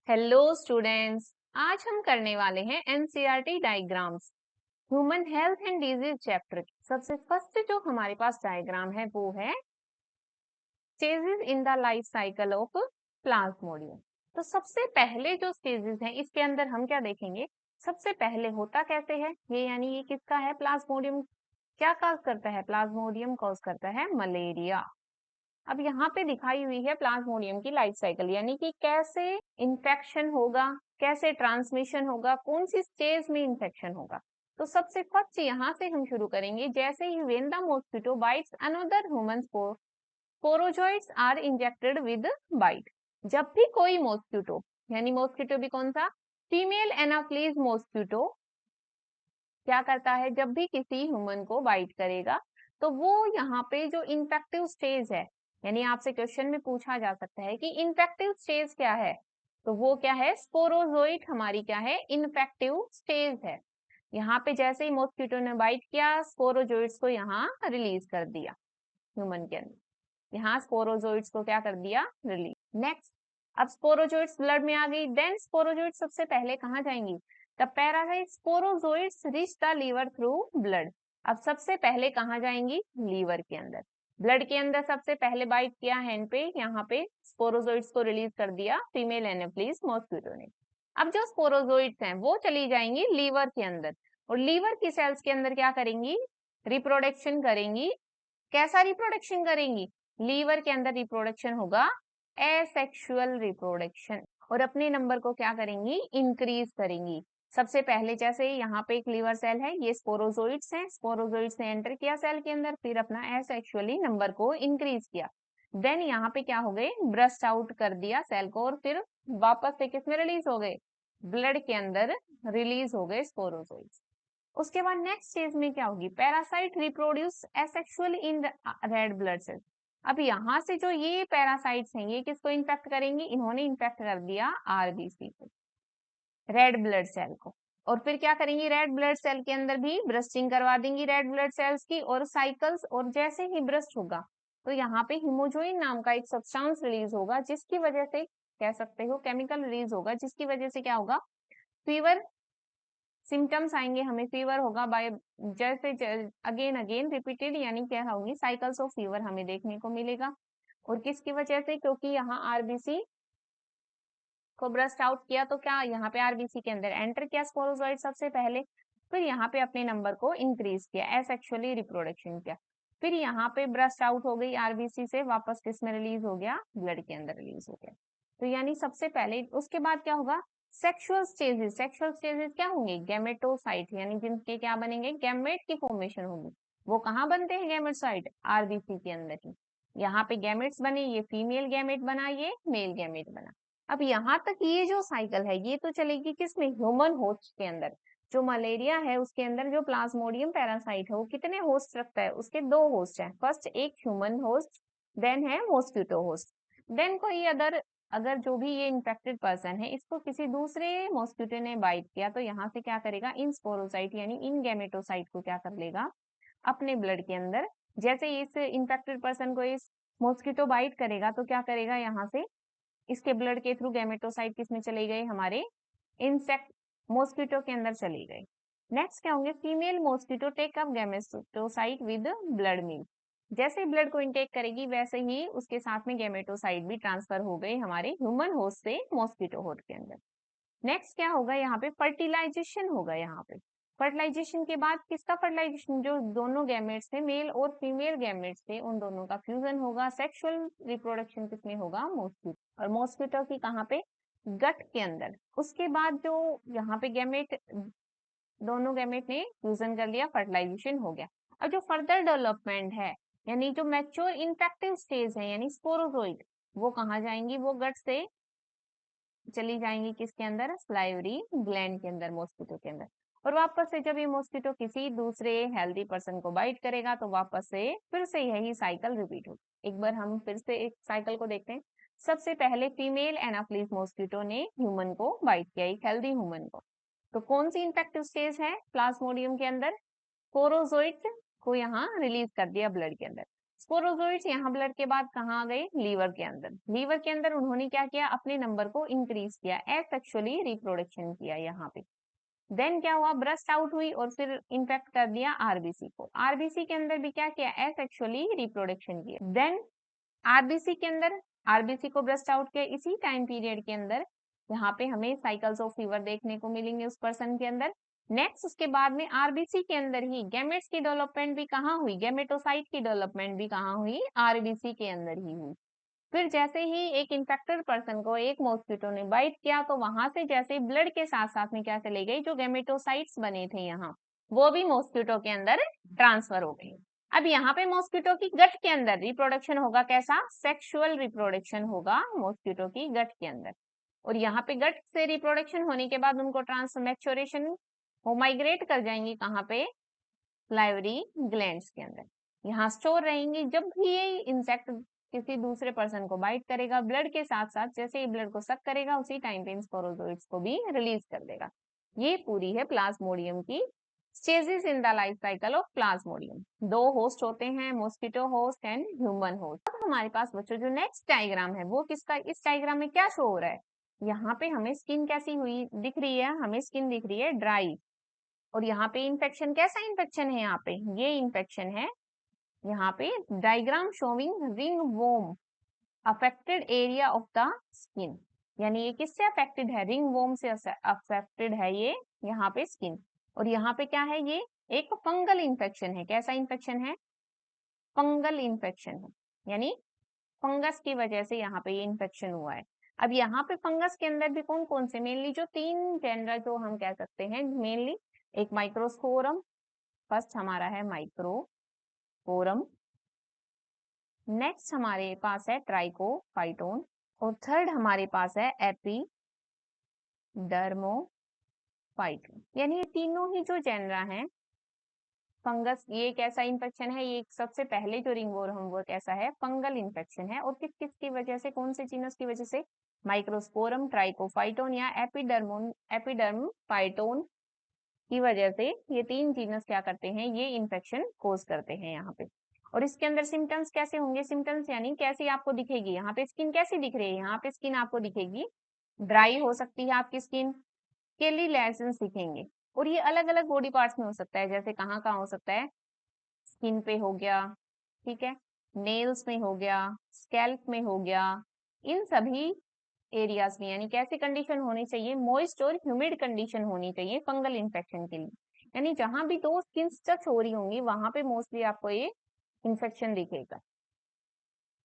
Hello students, आज हम करने वाले हैं NCERT diagrams human health and disease chapter की। सबसे फर्स्ट जो हमारे पास डायग्राम है वो है stages in the life cycle of Plasmodium. तो सबसे पहले जो स्टेजेस हैं इसके अंदर हम क्या देखेंगे, सबसे पहले होता कैसे है ये, यानी ये किसका है, प्लाज्मोडियम। क्या कॉज करता है, प्लाज्मोडियम कॉज करता है मलेरिया। अब यहाँ पे दिखाई हुई है प्लाज्मोडियम की लाइफ साइकिल, यानी कि कैसे इन्फेक्शन होगा, कैसे ट्रांसमिशन होगा, कौन सी स्टेज में इन्फेक्शन होगा। तो सबसे फर्स्ट यहाँ से हम शुरू करेंगे। जैसे ही when the mosquito bites another human sporozoites are injected with bite. जब भी कोई मॉस्किटो, यानी मॉस्किटो भी कौन सा, फीमेल एनाफ्लीज मॉस्किटो क्या करता है, जब भी किसी ह्यूमन को बाइट करेगा तो वो यहाँ पे जो इन्फेक्टिव स्टेज है, यानी आपसे क्वेश्चन में पूछा जा सकता है कि इन्फेक्टिव स्टेज क्या है, तो वो क्या है, स्पोरोजोइट हमारी क्या है, इन्फेक्टिव स्टेज है। यहाँ पे जैसे ही मॉस्किटो ने बाइट किया, स्पोरोजोइट्स को यहाँ रिलीज कर दिया ह्यूमन के अंदर, यहाँ स्पोरोजोइट्स को क्या कर दिया, रिलीज। नेक्स्ट, अब स्पोरोजोइट्स ब्लड में आ गई, देन स्पोरोजोइट्स सबसे पहले कहाँ जाएंगी, the parasite sporozoites reach the liver through blood. अब सबसे पहले कहाँ जाएंगी, लीवर के अंदर। ब्लड के अंदर सबसे पहले बाइट किया हैंड पे, यहाँ पे स्पोरोजोइट्स को रिलीज कर दिया फीमेल एनाफ्लीज मॉस्किटो ने। अब जो स्पोरोजोइट्स हैं वो चली जाएंगी लीवर के अंदर, और लीवर की सेल्स के अंदर क्या करेंगी, रिप्रोडक्शन करेंगी। कैसा रिप्रोडक्शन करेंगी, लीवर के अंदर रिप्रोडक्शन होगा एसेक्सुअल रिप्रोडक्शन, और अपने नंबर को क्या करेंगी, इंक्रीज करेंगी। सबसे पहले जैसे यहाँ पे एक लीवर सेल है, ये स्पोरोजोइट्स हैं, स्पोरोजोइट्स ने एंटर किया सेल के अंदर, फिर अपना एसेक्सुअली नंबर को इंक्रीज किया। देन यहाँ पे क्या हो गए, ब्रस्ट आउट कर दिया सेल को, और फिर वापस से किसमें रिलीज हो गए, ब्लड के अंदर रिलीज हो गए स्पोरोजोइट्स। उसके बाद नेक्स्ट स्टेज में क्या होगी, parasite reproduce asexual in red blood cells. अब यहाँ से जो ये पैरासाइट्स हैं ये किसको इन्फेक्ट करेंगी, इन्होंने इन्फेक्ट कर दिया आरबीसी को, रेड ब्लड सेल को, और फिर क्या करेंगी, रेड ब्लड सेल के अंदर भी ब्रस्टिंग करवा देंगी रेड ब्लड सेल्स की, और साइकिल्स, और जैसे ही ब्रस्ट होगा तो यहाँ पे हिमोजोइन नाम का एक सब्सटेंस रिलीज होगा, जिसकी वजह से कह सकते हो केमिकल रिलीज होगा, जिसकी वजह से क्या होगा, फीवर सिम्टम्स आएंगे, हमें फीवर होगा बाय जैसे अगेन अगेन रिपीटेड, यानी क्या होंगी, साइकिल्स ऑफ फीवर हमें देखने को मिलेगा। और किसकी वजह से, क्योंकि यहाँ आरबीसी को ब्रस्ट आउट किया, तो क्या यहाँ पे आरबीसी के अंदर एंटर किया स्पोरोजोइड सबसे पहले, फिर यहाँ पे अपने नंबर को इंक्रीज किया, एसेक्सुअली रिप्रोडक्शन किया, फिर यहाँ पे ब्रस्ट आउट हो गई आरबीसी से, वापस किसमें रिलीज हो गया, ब्लड के अंदर रिलीज हो गया। तो यानी सबसे पहले, उसके बाद क्या होगा, सेक्सुअल स्टेजेस। सेक्सुअल स्टेजेस क्या होंगे, गैमेटोसाइट, यानी जिनके क्या बनेंगे, गैमेट की फॉर्मेशन होगी। वो कहाँ बनते हैं गैमेटोसाइट, आरबीसी के अंदर ही। यहाँ पे गैमेट्स बने, ये फीमेल गैमेट बना, ये मेल गैमेट बना। अब यहाँ तक ये जो साइकिल है ये तो चलेगी किसमें, ह्यूमन होस्ट के अंदर। जो मलेरिया है उसके अंदर जो प्लाज्मोडियम पैरासाइट है वो कितने होस्ट रखता है, उसके दो होस्ट हैं, फर्स्ट एक ह्यूमन होस्ट, देन है मॉस्किटो होस्ट, देन कोई अदर, अगर जो भी ये इन्फेक्टेड पर्सन है इसको किसी दूसरे मॉस्किटो ने बाइट किया तो यहाँ से क्या करेगा, इन स्पोरोसाइट यानी इन गैमेटोसाइट को क्या कर लेगा अपने ब्लड के अंदर। जैसे इस इन्फेक्टेड पर्सन को इस मॉस्किटो बाइट करेगा तो क्या करेगा, यहाँ से इसके ब्लड के थ्रू गैमेटोसाइट किसमें चले गए, हमारे इंसेक्ट मॉस्किटो के अंदर चली गई। नेक्स्ट क्या होंगे, female mosquito take up gametocyte with blood meal. जैसे ब्लड को इनटेक करेगी वैसे ही उसके साथ में गैमेटोसाइट भी ट्रांसफर हो गई हमारे ह्यूमन होस्ट से मॉस्किटो होस्ट के अंदर। नेक्स्ट क्या होगा, यहाँ पे फर्टिलाइजेशन होगा। यहाँ पे फर्टिलाइजेशन के बाद किसका फर्टिलाइजेशन, जो दोनों गैमेट्स थे, मेल और फीमेल गैमेट्स थे, उन दोनों का फ्यूजन होगा। सेक्सुअल रिप्रोडक्शन किसमें होगा, मॉस्किटो, और मॉस्किटो की कहाँ पे, गट के अंदर। उसके बाद जो यहाँ पे गैमेट, दोनों गैमेट ने फ्यूजन कर लिया, फर्टिलाइजेशन हो गया। अब जो फर्दर डेवलपमेंट है, यानी जो मैच्योर इन्फेक्टिव स्टेज है यानी स्पोरोजोइड, वो कहाँ जाएंगी, वो गट से चली जाएंगी किसके अंदर, स्लाइवरी ग्लैंड के अंदर, मॉस्किटो के अंदर। और वापस से जब ये मॉस्किटो किसी दूसरे हेल्दी पर्सन को बाइट करेगा तो वापस से फिर से यही साइकिल रिपीट होगी। एक बार हम फिर से एक साइकिल को देखते हैं। सबसे पहले फीमेल एनाफ्लीज मॉस्किटो ने ह्यूमन को बाइट किया, एक हेल्दी ह्यूमन को। तो कौन सी इन्फेक्टिव स्टेज है प्लाज्मोडियम के अंदर, स्पोरोजोइट को यहाँ रिलीज कर दिया ब्लड के अंदर। स्पोरोजोइट्स यहाँ ब्लड के बाद कहाँ आ गए, लीवर के अंदर। लीवर के अंदर उन्होंने क्या किया, अपने नंबर को इंक्रीज किया, एसेक्सुअली रिप्रोडक्शन किया यहाँ पे। देन क्या हुआ, ब्रस्ट आउट हुई और फिर इन्फेक्ट कर दिया आरबीसी को। आरबीसी के अंदर भी क्या किया, एसेक्सुअली रिप्रोडक्शन किया। देन आरबीसी के अंदर, आरबीसी को ब्रस्ट आउट किया, इसी टाइम पीरियड के अंदर यहाँ पे हमें साइकिल्स ऑफ फीवर देखने को मिलेंगे उस पर्सन के अंदर। नेक्स्ट उसके बाद में आरबीसी के अंदर ही गैमेट्स की डेवलपमेंट भी कहाँ हुई, गैमेटोसाइट की डेवलपमेंट भी कहाँ हुई, आरबीसी के अंदर ही हुई। फिर जैसे ही एक इन्फेक्टेड पर्सन को एक मॉस्किटो ने बाइट किया तो वहां से जैसे ब्लड के साथ साथ में क्या चले गई, जो गैमेटोसाइट्स बने थे यहाँ, वो भी मॉस्किटो के अंदर ट्रांसफर हो गई। अब यहाँ पे मॉस्किटो की गट के अंदर रिप्रोडक्शन होगा कैसा, सेक्सुअल रिप्रोडक्शन होगा मॉस्किटो की गट के अंदर। और यहाँ पे गट से रिप्रोडक्शन होने के बाद उनको ट्रांसमैच्योरेशन, वो माइग्रेट कर जाएंगी कहाँ पे, लाइवरी ग्लैंड्स के अंदर, यहाँ स्टोर रहेंगी। जब भी ये इंसेक्ट किसी दूसरे पर्सन को बाइट करेगा, ब्लड के साथ साथ जैसे ही ब्लड को सक करेगा उसी टाइम पे इन स्पोरोजोइट्स को भी रिलीज कर देगा। ये पूरी है प्लाज्मोडियम की stages in the life cycle of Plasmodium. दो होस्ट होते हैं, mosquito host and human host. अब हमारे पास बच्चों जो नेक्स्ट डायग्राम है वो किसका, इस डायग्राम में क्या शो हो रहा है, यहाँ पे हमें स्किन कैसी हुई दिख रही है, हमें स्किन दिख रही है ड्राई। और यहाँ पे इन्फेक्शन, कैसा इन्फेक्शन है, यहाँ पे ये इन्फेक्शन है, यहाँ पे diagram showing ring worm affected area of the skin, यानी ये किससे अफेक्टेड है, रिंग वोम से अफेक्टेड है ये यहाँ पे स्किन। और यहाँ पे क्या है, ये एक फंगल इन्फेक्शन है, कैसा इन्फेक्शन है, फंगल इन्फेक्शन है, यानी फंगस की वजह से यहाँ पे ये इन्फेक्शन हुआ है। अब यहाँ पे फंगस के अंदर भी कौन कौन से, मेनली जो तीन जेनरा जो हम कह सकते हैं मेनली, एक माइक्रोस्पोरम, फर्स्ट हमारा है माइक्रोस्पोरम, नेक्स्ट हमारे पास है ट्राइकोफाइटोन, और थर्ड हमारे पास है एपिडर्मोफाइटोन। यानी ये तीनों ही जो जेनरा हैं फंगस, ये कैसा इन्फेक्शन है, ये सबसे पहले जो रिंगवॉर्म वो कैसा है, फंगल इन्फेक्शन है। और किस किस की वजह से, कौन से जीनस की वजह से, माइक्रोस्पोरम, ट्राइकोफाइटोन या एपिडर्मोफाइटोन की वजह से ये तीन जीनस क्या करते हैं, ये इन्फेक्शन कोज करते हैं यहाँ पे। और इसके अंदर सिम्टम्स कैसे होंगे, सिम्टम्स यानी कैसी आपको दिखेगी, यहाँ पे स्किन कैसी दिख रही है, यहाँ पे स्किन आपको दिखेगी ड्राई हो सकती है आपकी स्किन, स्केली लेशंस दिखेंगे। और ये अलग अलग बॉडी पार्ट्स में हो सकता है, जैसे कहाँ कहाँ हो सकता है, स्किन पे हो गया, ठीक है, नेल्स में हो गया, स्कैल्प में हो गया, इन सभी एरियाज में। यानी कैसी कंडीशन होनी चाहिए, मॉइस्ट और ह्यूमिड कंडीशन होनी चाहिए फंगल इन्फेक्शन के लिए। यानी जहां भी दो स्किन टच हो रही होंगी वहां पे मोस्टली आपको ये इन्फेक्शन दिखेगा।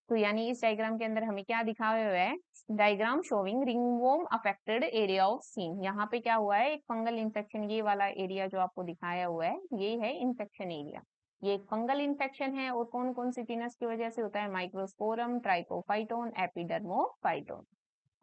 तो यानी इस डायग्राम के अंदर हमें क्या दिखाया हुआ है, diagram showing ringworm affected area of skin. यहाँ पे क्या हुआ है, एक फंगल इन्फेक्शन, ये वाला एरिया जो आपको दिखाया हुआ है ये है इन्फेक्शन एरिया, ये एक फंगल इन्फेक्शन है। और कौन कौन सी जीनस की वजह से होता है, माइक्रोस्पोरम, ट्राइकोफाइटोन, एपिडर्मोफाइटोन।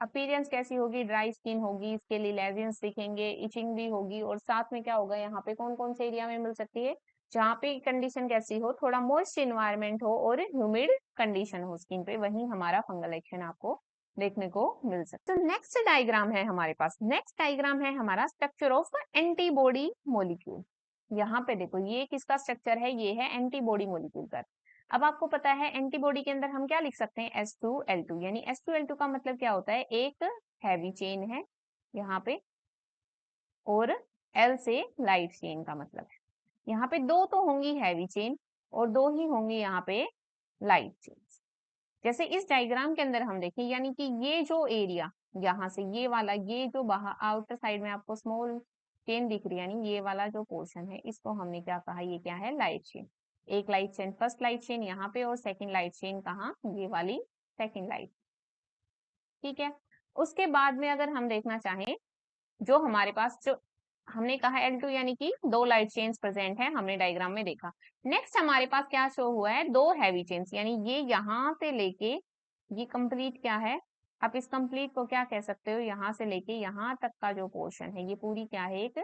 अपीयरेंस कैसी होगी, ड्राई स्किन होगी, इसके लिए लेजन्स दिखेंगे, इचिंग भी होगी। और साथ में क्या होगा, यहाँ पे कौन कौन से एरिया में मिल सकती है, जहाँ पे कंडीशन कैसी हो, थोड़ा मॉइस्ट इन्वायरमेंट हो और ह्यूमिड कंडीशन हो स्किन पे, वहीं हमारा फंगल एक्शन आपको देखने को मिल सकता है। तो नेक्स्ट डायग्राम है हमारे पास, नेक्स्ट डायग्राम है हमारा स्ट्रक्चर ऑफ एंटीबॉडी मॉलिक्यूल। यहाँ पे देखो ये किसका स्ट्रक्चर है, ये है एंटीबॉडी मॉलिक्यूल का। अब आपको पता है एंटीबॉडी के अंदर हम क्या लिख सकते हैं, H2L2, यानी H2L2 का मतलब क्या होता है, एक हैवी चेन है यहाँ पे, और L से लाइट चेन का मतलब है, यहाँ पे दो तो होंगी हैवी चेन और दो ही होंगी यहाँ पे लाइट चेन। जैसे इस डायग्राम के अंदर हम देखें, यानी कि ये जो एरिया यहाँ से ये वाला, ये जो बाहर आउटर साइड में आपको स्मॉल चेन दिख रही है, यानी ये वाला जो पोर्शन है इसको हमने क्या कहा, ये क्या है, लाइट चेन। एक light chain, first light chain यहाँ पे, और सेकंड लाइट चेन कहाँ, ये वाली सेकंड लाइट, ठीक है। उसके बाद में अगर हम देखना चाहें, जो हमारे पास जो हमने कहा L2 यानी कि दो लाइट चेन्स प्रेजेंट है, हमने डायग्राम में देखा। नेक्स्ट हमारे पास क्या शो हुआ है, दो हैवी चेन्स, यानी ये यहाँ से लेके ये कंप्लीट क्या है, आप इस कंप्लीट को क्या कह सकते हो, यहाँ से लेके यहाँ तक का जो पोर्शन है ये पूरी क्या है, एक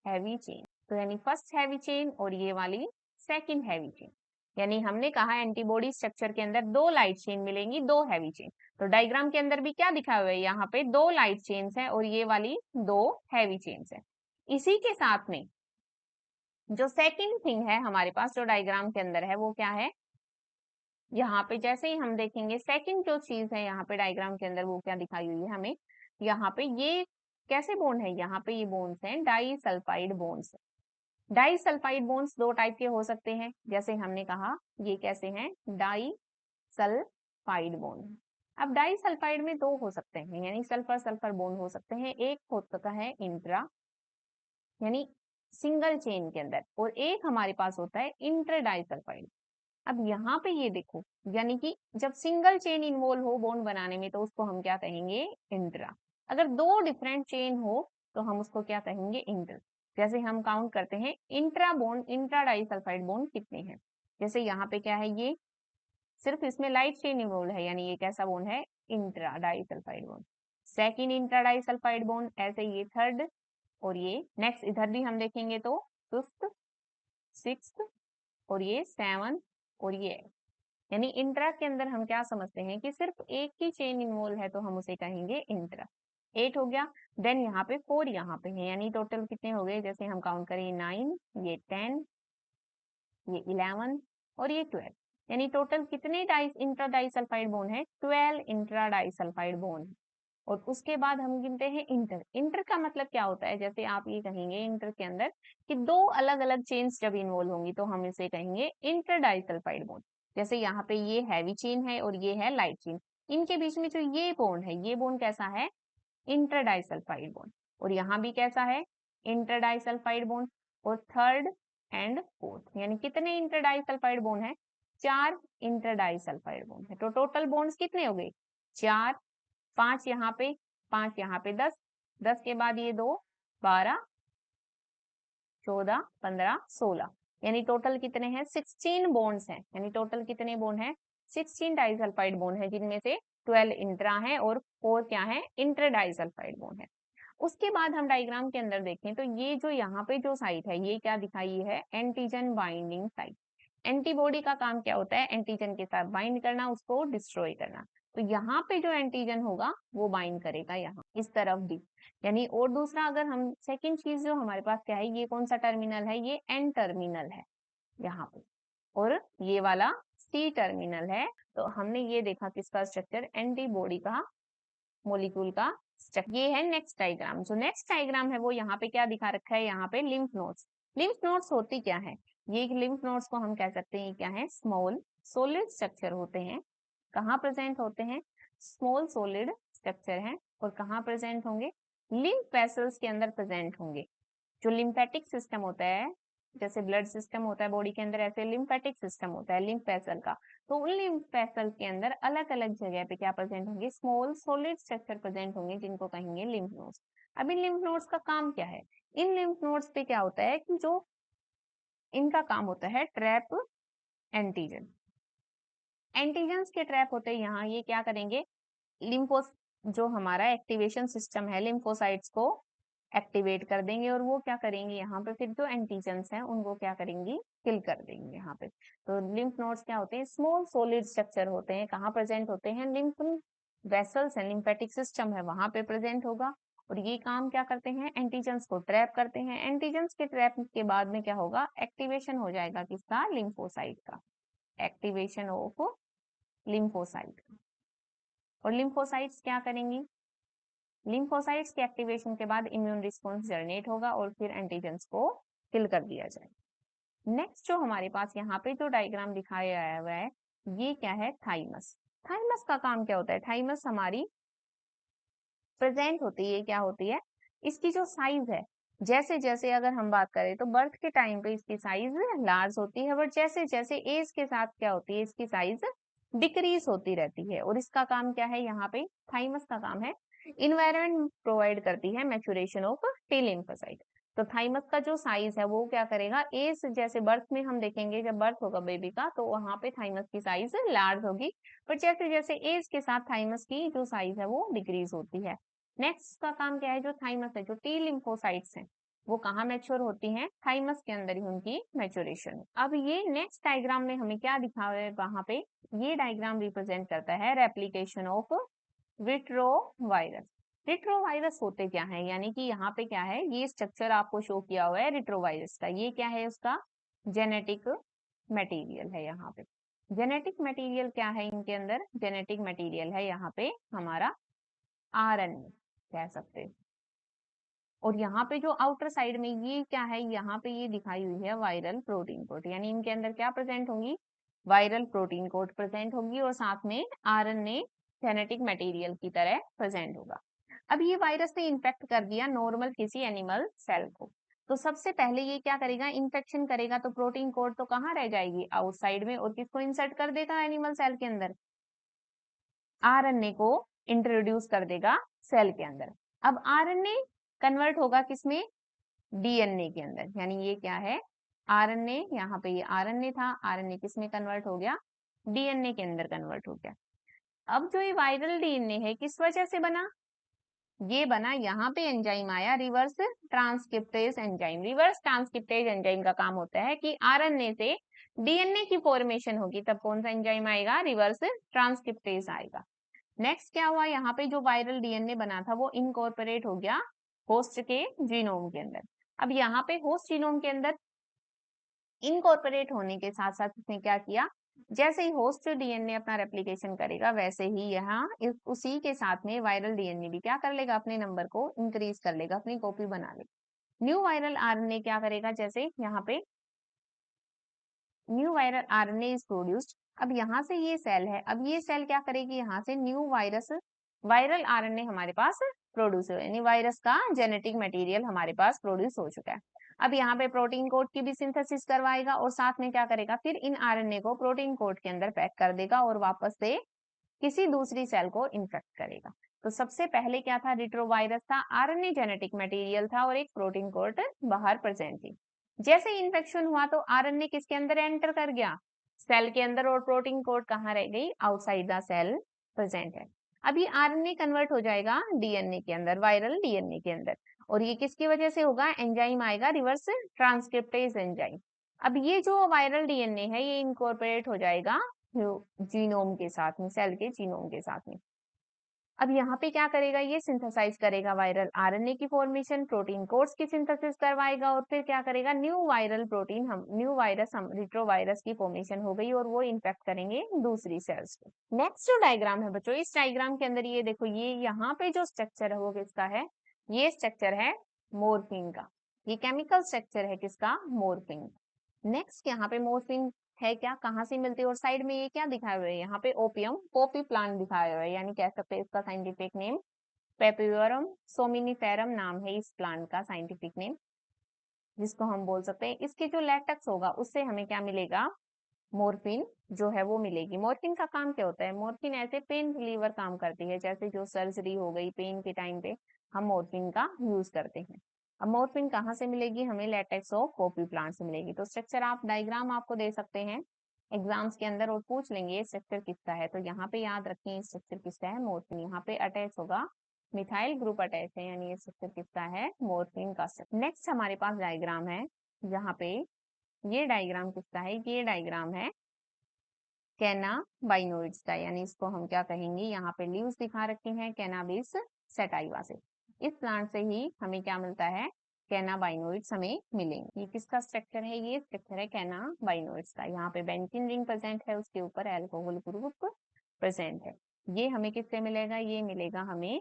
हैवी चेन। तो यानी फर्स्ट हैवी चेन और ये वाली सेकंड हैवी चेन। यानी हमने कहा एंटीबॉडी स्ट्रक्चर के अंदर दो लाइट चेन मिलेंगी, दो हैवी चेन। तो डायग्राम के अंदर भी क्या दिखा हुआ है, यहाँ पे दो लाइट चेन्स है और ये वाली दो हैवी चेन्स है। इसी के साथ में जो सेकंड थिंग है हमारे पास जो डायग्राम के अंदर है वो क्या है, यहाँ पे जैसे ही हम देखेंगे सेकंड जो चीज है यहाँ पे डायग्राम के अंदर वो क्या दिखाई हुई है हमें, यहाँ पे ये कैसे बॉन्ड है, यहाँ पे ये बॉन्ड्स हैं disulphide bonds. Disulphide bonds दो टाइप के हो सकते हैं, जैसे हमने कहा ये कैसे हैं, डाई सल्फाइड बॉन्ड। अब डाई सल्फाइड में दो हो सकते हैं, यानी सल्फर सल्फर बॉन्ड हो सकते हैं। एक हो सकता है इंट्रा यानी सिंगल चेन के अंदर, और एक हमारे पास होता है इंटर डाई सल्फाइड। अब यहाँ पे ये देखो, यानी कि जब सिंगल चेन इन्वॉल्व हो बॉन्ड बनाने में तो उसको हम क्या कहेंगे, इंट्रा। अगर दो डिफरेंट चेन हो तो हम उसको क्या कहेंगे, इंटर। जैसे हम काउंट करते हैं intra bond, intra disulphide bond कितने हैं। जैसे यहाँ पे क्या है, ये सिर्फ इसमें लाइट चेन इन्वॉल्व है, यानी ये कैसा बॉन्ड है, intra disulphide bond. Second intra disulphide bond, ऐसे ये थर्ड, और ये नेक्स्ट इधर भी हम देखेंगे तो फिफ्थ, सिक्स्थ, और ये सेवन, और ये, यानी इंट्रा के अंदर हम क्या समझते हैं कि सिर्फ एक ही चेन इन्वॉल्व है तो हम उसे कहेंगे इंट्रा। 8 हो गया। देन यहाँ पे 4 यहाँ पे है, यानी टोटल कितने हो गए, जैसे हम काउंट करें 9, ये 10, ये 11, और ये 12, यानी टोटल कितने डाई इंट्रा डाइसल्फाइड बॉन्ड है, 12 इंट्रा डाइसल्फाइड बॉन्ड। और उसके बाद हम गिनते हैं इंटर। इंटर का मतलब क्या होता है, जैसे आप ये कहेंगे इंटर के अंदर कि दो अलग अलग चेन्स जब इन्वॉल्व होंगी तो हम इसे कहेंगे इंटर डाइसल्फाइड बॉन्ड। जैसे यहाँ पे ये हैवी चेन है और ये है लाइट चेन, इनके बीच में जो ये बॉन्ड है, ये बॉन्ड कैसा है, इंटर डाइसल्फाइड बॉन्ड। और यहाँ भी कैसा है, इंटर डाइसल्फाइड बॉन्ड। और थर्ड एंड फोर्थ, यानी कितने इंटर डाइसल्फाइड बॉन्ड है, 4 इंटर डाइसल्फाइड बॉन्ड है। तो टोटल बॉन्ड्स कितने हो गए, 4, 5 यहाँ पे, 5 यहाँ पे, 10, 10 के बाद ये 2, 12, 14, 15, 16, यानी टोटल कितने हैं, 16 बॉन्ड्स हैं। यानी टोटल कितने बॉन्ड हैं, 16 डाइसल्फाइड बॉन्ड है, जिनमें से 12 इंट्रा है और 4 क्या है, इंटर डाइसल्फाइड बॉन्ड है। उसके बाद हम डायग्राम के अंदर देखें तो ये जो यहाँ पे जो साइट है ये क्या दिखाई है, एंटीजन बाइंडिंग साइट। एंटीबॉडी का काम क्या होता है, एंटीजन के साथ बाइंड करना, उसको डिस्ट्रॉय करना। तो यहाँ पे जो एंटीजन होगा वो बाइंड करेगा यहाँ इस तरफ भी, यानी। और दूसरा अगर हम सेकेंड चीज जो हमारे पास क्या है, ये कौन सा टर्मिनल है, ये एन टर्मिनल है यहाँ पे, और ये वाला सी टर्मिनल है। तो हमने ये देखा किसका स्ट्रक्चर, एंटीबॉडी का, मोलिक्यूल का स्ट्रक्चर। ये है नेक्स्ट डायग्राम। जो नेक्स्ट डायग्राम है वो यहाँ पे क्या दिखा रखा है, यहाँ पे लिम्फ नोड्स। लिम्फ नोड्स होती क्या है, ये लिम्फ नोड्स को हम कह सकते हैं क्या है, स्मॉल सोलिड स्ट्रक्चर होते हैं। कहाँ प्रेजेंट होते हैं, स्मॉल सोलिड स्ट्रक्चर है, और कहाँ प्रेजेंट होंगे, लिम्फ वेसल्स के अंदर प्रेजेंट होंगे। जो लिम्फेटिक सिस्टम होता है, जैसे ब्लड सिस्टम होता है बॉडी के अंदर, ऐसे लिम्फेटिक सिस्टम होता है लिम्फ वेसल का। तो उन लिम्फ वेसल के अंदर अलग अलग जगह पे क्या प्रेजेंट होंगे, स्मॉल सॉलिड स्ट्रक्चर प्रेजेंट होंगे, जिनको कहेंगे लिम्फ नोड्स। अब इन लिम्फ नोड्स का काम क्या है, इन लिम्फ नोड्स पे क्या होता है कि जो इनका काम होता है ट्रैप एंटीजन। एंटीजन्स के ट्रैप होते हैं यहाँ, ये क्या करेंगे, लिम्फो जो हमारा एक्टिवेशन सिस्टम है लिम्फोसाइट्स को एक्टिवेट कर देंगे, और वो क्या करेंगे यहाँ पे फिर जो एंटीजन्स हैं उनको क्या करेंगी, किल कर देंगे यहाँ पे। तो लिम्फ नोड्स क्या होते हैं, स्मॉल सॉलिड स्ट्रक्चर होते हैं। कहाँ प्रेजेंट होते हैं, लिम्फ वेसल्स है, लिम्फेटिक सिस्टम है, वहां पे प्रेजेंट होगा। और ये काम क्या करते हैं, एंटीजन्स को ट्रैप करते हैं। एंटीजन्स के ट्रैप के बाद में क्या होगा, एक्टिवेशन हो जाएगा किसका, लिम्फोसाइट का, एक्टिवेशन ऑफ लिम्फोसाइट। और लिम्फोसाइट्स क्या करेंगी, लिम्फोसाइट्स के एक्टिवेशन के बाद इम्यून रिस्पॉन्स जनरेट होगा और फिर एंटीजेंस को किल कर दिया जाएगा। नेक्स्ट जो हमारे पास यहाँ पे जो डायग्राम दिखाया हुआ है, ये क्या है, थाइमस। थाइमस का काम क्या होता है, थाइमस हमारी प्रेजेंट होती है, क्या होती है, इसकी जो साइज है, जैसे जैसे अगर हम बात करें तो बर्थ के टाइम पे इसकी साइज लार्ज होती है, बट जैसे जैसे एज के साथ क्या होती है, इसकी साइज डिक्रीज होती रहती है। और इसका काम क्या है, यहाँ पे थाइमस का काम है, इन्वायरमेंट प्रोवाइड करती है मैच्योरेशन ऑफ टी लिम्फोसाइट। तो थाइमस का जो साइज है वो क्या करेगा, एज जैसे बर्थ में हम देखेंगे, जब बर्थ होगा बेबी का तो वहां पे थाइमस की साइज लार्ज होगी, पर जैसे जैसे एज के साथ थाइमस की जो साइज है वो डिक्रीज होती है। नेक्स्ट का काम क्या है, जो थाइमस है, जो टी लिम्फोसाइट्स हैं वो कहाँ मैच्योर होती हैं, थाइमस के अंदर ही उनकी मैच्योरेशन। अब ये नेक्स्ट डायग्राम में हमें क्या दिखा हुआ है, वहां पे ये डायग्राम रिप्रेजेंट करता है रेप्लिकेशन ऑफ रिट्रोवायरस। रिट्रोवायरस होते क्या है, यानी कि यहाँ पे क्या है, ये स्ट्रक्चर आपको शो किया हुआ है रिट्रोवायरस का, ये क्या है, उसका जेनेटिक मटेरियल है यहाँ पे। जेनेटिक मटेरियल क्या है इनके अंदर? जेनेटिक मटेरियल है यहाँ पे हमारा आरएनए कह सकते हैं। और यहाँ पे जो आउटर साइड में ये क्या है, यहाँ पे ये दिखाई हुई है वायरल प्रोटीन कोट, यानी इनके अंदर क्या प्रेजेंट होंगी? वायरल प्रोटीन कोट प्रेजेंट होगी और साथ में आरएनए जेनेटिक मटेरियल की तरह प्रेजेंट होगा। अब ये वायरस ने इन्फेक्ट कर दिया नॉर्मल किसी एनिमल सेल को, तो सबसे पहले ये क्या करेगा? इन्फेक्शन करेगा, तो प्रोटीन कोड तो कहाँ रह जाएगी? आउटसाइड में। और किसको इंसर्ट कर देगा एनिमल सेल के अंदर? आरएनए को इंट्रोड्यूस कर देगा सेल के अंदर। अब आरएनए कन्वर्ट होगा किसमें? डीएनए के अंदर। यानी ये क्या है? आरएनए, यहाँ पे ये आरएनए था, आरएनए किस में कन्वर्ट हो गया? डीएनए के अंदर कन्वर्ट हो गया। अब जो ये वायरल डीएनए है किस वजह से बना? ये बना, यहाँ पे एंजाइम आया, reverse transcriptase enzyme. Reverse transcriptase enzyme का काम होता है कि आरएनए से डीएनए की फॉर्मेशन होगी, तब कौन सा एंजाइम आएगा? रिवर्स ट्रांसक्रिप्टेज आएगा। नेक्स्ट क्या हुआ? यहाँ पे जो वायरल डीएनए बना था वो इनकॉर्पोरेट हो गया होस्ट के जीनोम के अंदर। अब यहाँ पे होस्ट जीनोम के अंदर इनकॉर्पोरेट होने के साथ साथ उसने क्या किया? जैसे ही होस्ट डीएनए अपना रेप्लिकेशन करेगा वैसे ही यहाँ उसी के साथ में वायरल डीएनए भी क्या कर लेगा? अपने नंबर को इंक्रीज कर लेगा, अपनी कॉपी बना लेगा। न्यू वायरल आरएनए क्या करेगा? जैसे यहाँ पे new viral RNA is produced. अब यहाँ से ये सेल है, अब ये सेल क्या करेगी? यहाँ से न्यू वायरल आरएनए हमारे पास प्रोड्यूस हो, यानी वायरस का जेनेटिक मटेरियल हमारे पास प्रोड्यूस हो चुका है। अब यहाँ पे प्रोटीन कोड की भी सिंथेसिस करवाएगा और साथ में क्या करेगा? फिर इन आरएनए को प्रोटीन कोड के अंदर पैक कर देगा और वापस से किसी दूसरी सेल को इन्फेक्ट करेगा। तो सबसे पहले क्या था? रिट्रोवायरस था, आरएनए जेनेटिक मटेरियल था और एक प्रोटीन कोड बाहर प्रेजेंट थी। जैसे ही इन्फेक्शन हुआ तो आरएनए किसके अंदर एंटर कर गया? सेल के अंदर। और प्रोटीन कोड कहाँ रह गई? आउटसाइड द सेल प्रेजेंट है। अब ये आरएनए कन्वर्ट हो जाएगा डीएनए के अंदर, वायरल डीएनए के अंदर। और ये किसकी वजह से होगा? एंजाइम आएगा, रिवर्स ट्रांसक्रिप्टेज एंजाइम। अब ये जो वायरल डीएनए है ये इनकॉर्पोरेट हो जाएगा जीनोम के साथ में, सेल के जीनोम के साथ में। अब यहाँ पे क्या करेगा? ये सिंथेसाइज करेगा वायरल आरएनए की फॉर्मेशन, प्रोटीन कोड्स की सिंथेसिस करवाएगा और फिर क्या करेगा? न्यू वायरल प्रोटीन, हम न्यू वायरस, हम रिट्रोवायरस की फॉर्मेशन हो गई और वो इन्फेक्ट करेंगे दूसरी सेल्स को। नेक्स्ट जो डायग्राम है बच्चों, इस डायग्राम के अंदर ये देखो, ये यहाँ पे जो स्ट्रक्चर है वो किसका है? ये स्ट्रक्चर है मोर्फिन का। ये केमिकल स्ट्रक्चर है किसका? मोर्फिन। नेक्स्ट यहाँ पे मोर्फिन है क्या? कहाँ से मिलती है? और साइड में ये क्या दिखाया हुआ है? यहाँ पे ओपियम पॉपी प्लांट दिखाया हुआ है, यानी कह सकते हैं इसका साइंटिफिक नेम पेपियोरम सोमिनिफेरम नाम है इस प्लांट का साइंटिफिक नेम, जिसको हम बोल सकते हैं। इसके जो लेटेक्स होगा उससे हमें क्या मिलेगा? मोर्फिन जो है वो मिलेगी। मोर्फिन का काम क्या होता है? मोर्फिन ऐसे पेन रिलीवर काम करती है, जैसे जो सर्जरी हो गई पेन के टाइम पे हम मोर्फिन का यूज करते हैं। अब मोर्फिन कहाँ से मिलेगी? हमें लेटेक्स ऑफ पॉपी प्लांट से मिलेगी। तो स्ट्रक्चर आप डायग्राम आपको दे सकते हैं एग्जाम्स के अंदर और पूछ लेंगे ये स्ट्रक्चर किसका है, तो यहाँ पे याद रखिए स्ट्रक्चर किसका है? मोर्फिन। यहाँ पे अटैच होगा, मिथाइल ग्रुप अटैच है, यानी ये स्ट्रक्चर किसका है? मोर्फिन का स्ट्रक्चर। नेक्स्ट हमारे पास डायग्राम है, यहाँ पे ये डायग्राम किसका है? ये डायग्राम है कैनाबाइनोइड्स का, यानी इसको हम क्या कहेंगे? यहाँ पे लीव्स दिखा रखी हैं कैनाबिस सैटाइवा से। इस प्लांट से ही हमें क्या मिलता है? कैनाबाइनोइड्स हमें मिलेंगे। ये किसका स्ट्रक्चर है? ये स्ट्रक्चर है कैनाबाइनोइड्स का। यहाँ पे बेंजीन रिंग प्रेजेंट है, उसके ऊपर एल्कोहल ग्रुप प्रेजेंट है। ये हमें किससे मिलेगा? ये मिलेगा हमें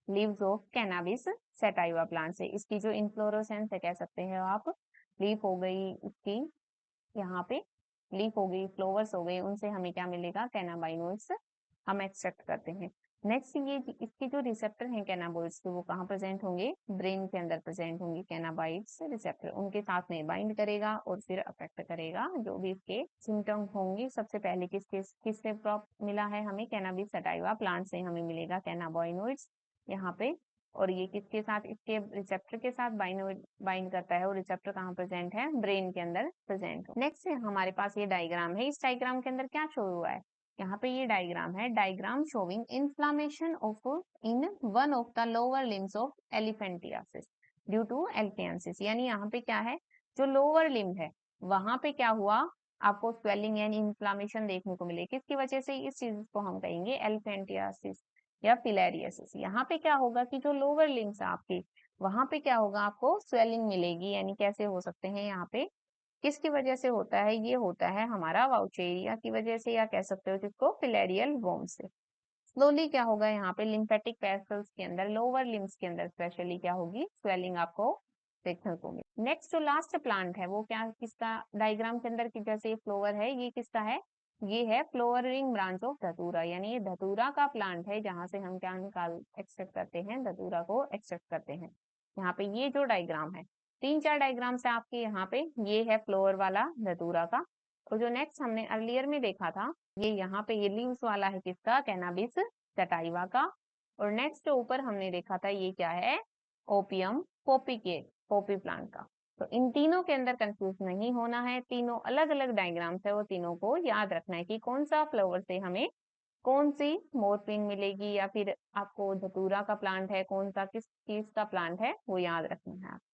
leaves of cannabis sativa plant से। इसकी जो इन्फ्लोरोसेंस है कह सकते हैं आप, लीफ हो गई इसकी, यहाँ पे लीफ हो गई, फ्लावर्स हो गए, उनसे हमें क्या मिलेगा? कैनाबाइनोइड्स हम एक्सट्रैक्ट करते हैं। नेक्स्ट ये इसके जो रिसेप्टर हैं कैनाबोइड्स के, वो कहाँ प्रेजेंट होंगे? ब्रेन के अंदर प्रेजेंट होंगे कैनाबाइड्स रिसेप्टर, उनके साथ में बाइंड करेगा और फिर अफेक्ट करेगा जो भी इसके सिम्टम होंगे। सबसे पहले किससे मिला है हमें? कैनाबिस सटाइवा प्लांट से हमें मिलेगा कैनाबाइनोइड्स यहाँ पे। और ये किसके साथ? इसके रिसेप्टर के साथ बाइंड करता है और रिसेप्टर कहाँ प्रेजेंट है? ब्रेन के अंदर प्रेजेंट हो। नेक्स्ट हमारे पास ये डायग्राम है, इस डायग्राम के अंदर क्या शो हुआ है? यहाँ पे ये डायग्राम है, diagram showing inflammation of in one of the lower limbs of elephantiasis due to elephantiasis. यानी यहाँ पे क्या है? जो लोअर लिम्ब है वहां पे क्या हुआ? आपको स्वेलिंग यानी इन्फ्लामेशन देखने को मिले, किसकी वजह से? इस चीज को हम कहेंगे एलिफेंटियासिस या फिलेरियसिस। यहाँ पे क्या होगा कि जो लोअर लिम्स है आपकी, वहां पे क्या होगा? आपको स्वेलिंग मिलेगी, यानी कैसे हो सकते हैं यहाँ पे किसकी वजह से होता है? ये होता है हमारा वाउचेरिया की वजह से, या कह सकते हो जिसको फिलेरियल वर्म से। स्लोली क्या होगा यहाँ पे, लिम्फेटिक वेसल्स के अंदर, लोअर लिम्स के अंदर स्पेशली क्या होगी, स्वेलिंग आपको देखने को मिले। नेक्स्ट जो लास्ट प्लांट है वो क्या, किसका डायग्राम के अंदर की जैसे फ्लोवर है, ये किसका है, ये है फ्लोवरिंग ब्रांच ऑफ धतूरा, यानी ये धतूरा का प्लांट है जहां से हम क्या निकाल एक्सट्रैक्ट करते हैं, धतूरा को एक्सट्रैक्ट करते हैं। यहाँ पे ये जो डायग्राम है, 3-4 डायग्राम्स है आपके यहाँ पे, ये है फ्लोवर वाला धतूरा का। और जो नेक्स्ट हमने अर्लियर में देखा था, ये यहाँ पे ये लीव्स वाला है किसका, कैनाबिस सटाइवा का। और नेक्स्ट जो ऊपर हमने देखा था ये क्या है, ओपियम पोपी के, पोपी प्लांट का। तो इन तीनों के अंदर कंफ्यूज नहीं होना है, तीनों अलग अलग डायग्राम्स है, वो तीनों को याद रखना है कि कौन सा फ्लावर से हमें कौन सी मॉर्फिन मिलेगी, या फिर आपको धतूरा का प्लांट है कौन सा, किस चीज का प्लांट है, वो याद रखना है।